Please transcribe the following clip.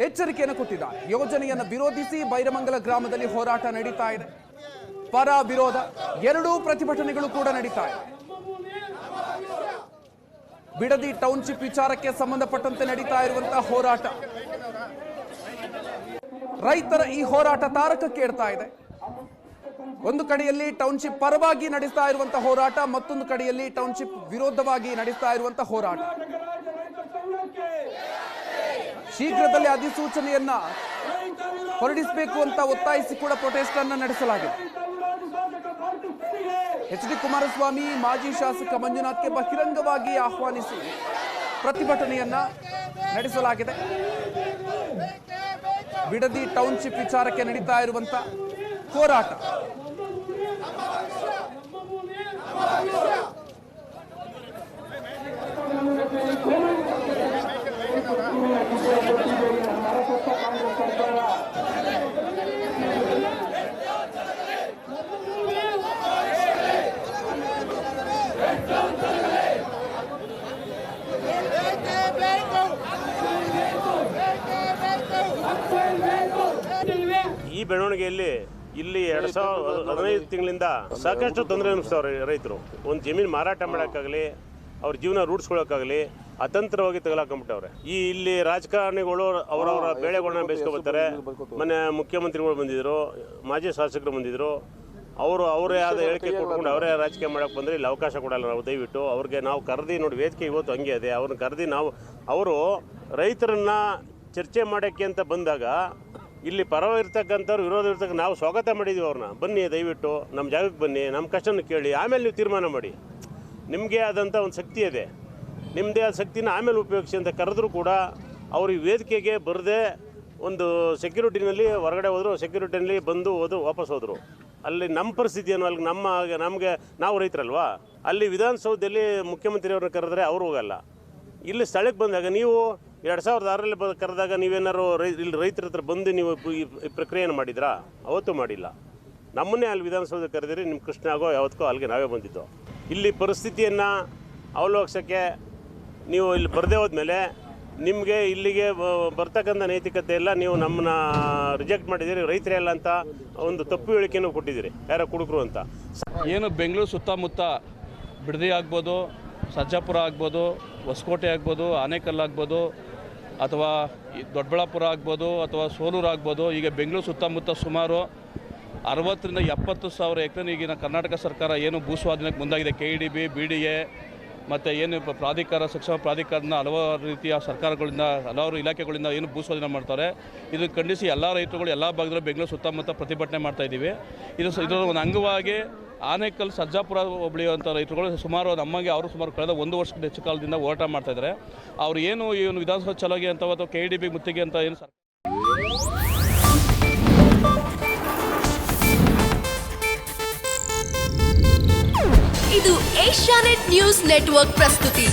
ಎಚ್ಚರಿಕೆಯನ್ನು ಕೊಟ್ಟಿದ್ದಾರೆ. ಯೋಜನೆಯನ್ನು ವಿರೋಧಿಸಿ ಬೈರಮಂಗಲ ಗ್ರಾಮದಲ್ಲಿ ಹೋರಾಟ ನಡೀತಾ ಇದೆ. ಪರ ವಿರೋಧ ಎರಡೂ ಪ್ರತಿಭಟನೆಗಳು ಕೂಡ ನಡೀತಾ ಇದೆ. ಬಿಡದಿ ಟೌನ್ಶಿಪ್ ವಿಚಾರಕ್ಕೆ ಸಂಬಂಧಪಟ್ಟಂತೆ ನಡೀತಾ ಇರುವಂತಹ ಹೋರಾಟ, ರೈತರ ಈ ಹೋರಾಟ ತಾರಕಕ್ಕೇರ್ತಾ ಇದೆ. ಒಂದು ಕಡೆಯಲ್ಲಿ ಟೌನ್ಶಿಪ್ ಪರವಾಗಿ ನಡೆಸ್ತಾ ಇರುವಂತಹ ಹೋರಾಟ, ಮತ್ತೊಂದು ಕಡೆಯಲ್ಲಿ ಟೌನ್ಶಿಪ್ ವಿರೋಧವಾಗಿ ನಡೆಸ್ತಾ ಇರುವಂತಹ ಹೋರಾಟ. ಶೀಘ್ರದಲ್ಲಿ ಅಧಿಸೂಚನೆಯನ್ನ ಹೊರಡಿಸಬೇಕು ಅಂತ ಒತ್ತಾಯಿಸಿ ಕೂಡ ಪ್ರೊಟೆಸ್ಟ್ ಅನ್ನು ನಡೆಸಲಾಗಿದೆ. ಎಚ್.ಡಿ. ಕುಮಾರಸ್ವಾಮಿ ಮಾಜಿ ಶಾಸಕ ಮಂಜುನಾಥ್ಗೆ ಬಹಿರಂಗವಾಗಿ ಆಹ್ವಾನಿಸಿ ಪ್ರತಿಭಟನೆಯನ್ನ ನಡೆಸಲಾಗಿದೆ. ಬಿಡದಿ ಟೌನ್ಶಿಪ್ ವಿಚಾರಕ್ಕೆ ನಡೀತಾ ಇರುವಂತ ಹೋರಾಟ. ಈ ಬೆಳವಣಿಗೆಯಲ್ಲಿ ಇಲ್ಲಿ 2015 ತಿಂಗಳಿಂದ ಸಾಕಷ್ಟು ತೊಂದರೆ ಅನಿಸ್ತವ್ರೆ ರೈತರು. ಒಂದು ಜಮೀನು ಮಾರಾಟ ಮಾಡೋಕ್ಕಾಗಲಿ, ಅವ್ರ ಜೀವನ ರೂಢಿಸ್ಕೊಳ್ಳೋಕ್ಕಾಗಲಿ ಅತಂತ್ರವಾಗಿ ತಗಲಾಕೊಂಡ್ಬಿಟ್ಟವ್ರೆ. ಇಲ್ಲಿ ರಾಜಕಾರಣಿಗಳು ಅವರವರ ಬೇಳೆಗಳನ್ನ ಬೇಯಿಸ್ಕೊಬರ್ತಾರೆ. ಮೊನ್ನೆ ಮುಖ್ಯಮಂತ್ರಿಗಳು ಬಂದಿದ್ರು, ಮಾಜಿ ಶಾಸಕರು ಬಂದಿದ್ರು. ಅವರೇ ಆದ ಹೇಳಿಕೆ ಕೊಟ್ಕೊಂಡು ಅವರೇ ರಾಜಕೀಯ ಮಾಡೋಕ್ಕೆ ಬಂದರೆ ಇಲ್ಲಿ ಅವಕಾಶ ಕೊಡಲ್ಲ. ನಾವು ದಯವಿಟ್ಟು ಅವ್ರಿಗೆ ನಾವು ಕರೆದಿ ನೋಡಿ, ವೇದಿಕೆ ಇವತ್ತು ಹಂಗೆ ಇದೆ, ಅವ್ರನ್ನ ಕರೆದಿ ಅವರು ರೈತರನ್ನ ಚರ್ಚೆ ಮಾಡೋಕ್ಕೆ ಅಂತ ಬಂದಾಗ ಇಲ್ಲಿ ಪರವಾಗಿರ್ತಕ್ಕಂಥವ್ರು ವಿರೋಧ ಇರ್ತಕ್ಕ ನಾವು ಸ್ವಾಗತ ಮಾಡಿದ್ದೀವಿ. ಅವ್ರನ್ನ ಬನ್ನಿ, ದಯವಿಟ್ಟು ನಮ್ಮ ಜಾಗಕ್ಕೆ ಬನ್ನಿ, ನಮ್ಮ ಕಷ್ಟನ ಕೇಳಿ, ಆಮೇಲೆ ನೀವು ತೀರ್ಮಾನ ಮಾಡಿ. ನಿಮಗೆ ಆದಂಥ ಒಂದು ಶಕ್ತಿ ಇದೆ, ನಿಮ್ಮದೇ ಆದ ಶಕ್ತಿನ ಆಮೇಲೆ ಉಪಯೋಗಿಸಿ ಅಂತ ಕರೆದ್ರೂ ಕೂಡ ಅವರು ಈ ವೇದಿಕೆಗೆ ಬರದೆ ಒಂದು ಸೆಕ್ಯೂರಿಟಿನಲ್ಲಿ ಹೊರಗಡೆ ಹೋದರು, ಸೆಕ್ಯೂರಿಟಿನಲ್ಲಿ ಬಂದು ವಾಪಸ್ ಹೋದರು. ಅಲ್ಲಿ ನಮ್ಮ ಪರಿಸ್ಥಿತಿ ಏನು, ಅಲ್ಲಿ ನಮಗೆ ನಾವು ರೈತರಲ್ವಾ, ಅಲ್ಲಿ ವಿಧಾನಸೌಧದಲ್ಲಿ ಮುಖ್ಯಮಂತ್ರಿಯವ್ರನ್ನ ಕರೆದ್ರೆ ಅವರು ಹೋಗಲ್ಲ. ಇಲ್ಲಿ ಸ್ಥಳಕ್ಕೆ ಬಂದಾಗ ನೀವು 2006ರಲ್ಲಿ ಕರೆದಾಗ ನೀವೇನಾರು ಇಲ್ಲಿ ರೈತರ ಹತ್ರ ಬಂದು ನೀವು ಈ ಪ್ರಕ್ರಿಯೆಯನ್ನು ಮಾಡಿದ್ರಾ? ಅವತ್ತೂ ಮಾಡಿಲ್ಲ. ನಮ್ಮನ್ನೇ ಅಲ್ಲಿ ವಿಧಾನಸೌಧ ಕರೆದಿರಿ, ನಿಮ್ಮ ಕೃಷ್ಣ ಆಗೋ ಯಾವತ್ತೋ ಅಲ್ಲಿಗೆ ನಾವೇ ಬಂದಿದ್ದು. ಇಲ್ಲಿ ಪರಿಸ್ಥಿತಿಯನ್ನು ಅವಲೋಕಿಸೋಕ್ಕೆ ನೀವು ಇಲ್ಲಿ ಬರದೇ ಹೋದ್ಮೇಲೆ ನಿಮಗೆ ಇಲ್ಲಿಗೆ ಬರ್ತಕ್ಕಂಥ ನೈತಿಕತೆ ಎಲ್ಲ ನೀವು ನಮ್ಮನ್ನ ರಿಜೆಕ್ಟ್ ಮಾಡಿದ್ದೀರಿ, ರೈತರೇ ಅಲ್ಲ ಅಂತ ಒಂದು ತಪ್ಪು ಹೇಳಿಕೆಯನ್ನು ಕೊಟ್ಟಿದ್ದೀರಿ, ಯಾರೋ ಕುಡುಕರು ಅಂತ. ಏನು ಬೆಂಗಳೂರು ಸುತ್ತಮುತ್ತ ಬಿಡದಿ ಆಗ್ಬೋದು, ಸರ್ಜಾಪುರ ಆಗ್ಬೋದು, ಹೊಸಕೋಟೆ ಆಗ್ಬೋದು, ಆನೇಕಲ್ ಆಗ್ಬೋದು, ಅಥವಾ ದೊಡ್ಡಬಳ್ಳಾಪುರ ಆಗ್ಬೋದು, ಅಥವಾ ಸೋಲೂರು ಆಗ್ಬೋದು, ಈಗ ಬೆಂಗಳೂರು ಸುತ್ತಮುತ್ತ ಸುಮಾರು 60ರಿಂದ 70,000 ಎಕರೆ ಈಗಿನ ಕರ್ನಾಟಕ ಸರ್ಕಾರ ಏನು ಭೂಸ್ವಾಧೀನಕ್ಕೆ ಮುಂದಾಗಿದೆ. KEDB, BDA ಮತ್ತು ಏನು ಪ್ರಾಧಿಕಾರ, ಸಕ್ಷಮ ಪ್ರಾಧಿಕಾರನ ಹಲವಾರು ರೀತಿಯ ಸರ್ಕಾರಗಳಿಂದ, ಹಲವಾರು ಇಲಾಖೆಗಳಿಂದ ಏನು ಭೂಸ್ವಾಧೀನ ಮಾಡ್ತಾರೆ. ಇದನ್ನು ಖಂಡಿಸಿ ಎಲ್ಲ ರೈತರುಗಳು ಎಲ್ಲ ಭಾಗದಲ್ಲೂ ಬೆಂಗಳೂರು ಸುತ್ತಮುತ್ತ ಪ್ರತಿಭಟನೆ ಮಾಡ್ತಾಯಿದ್ದೀವಿ. ಇದರ ಒಂದು ಅಂಗವಾಗಿ ಆನೇಕಲ್, ಸರ್ಜಾಪುರ ಹೋಬಳಿಯುವಂಥ ರೈತರುಗಳು ಸುಮಾರು ನಮಗೆ ಅವರು ಸುಮಾರು ಕಳೆದ 1 ವರ್ಷದ ಹೆಚ್ಚು ಕಾಲದಿಂದ ಹೋರಾಟ ಮಾಡ್ತಾಯಿದ್ದಾರೆ. ಅವರು ಏನು ಈ ಒಂದು ವಿಧಾನಸಭಾ ಚಲೋಗಿ ಅಂತ ಅಥವಾ KEDB ಮುತ್ತಿಗೆ ಅಂತ ಏನು ಇದು ಏಷ್ಯಾನೆಟ್ ನ್ಯೂಸ್ ನೆಟ್ವರ್ಕ್ ಪ್ರಸ್ತುತಿ.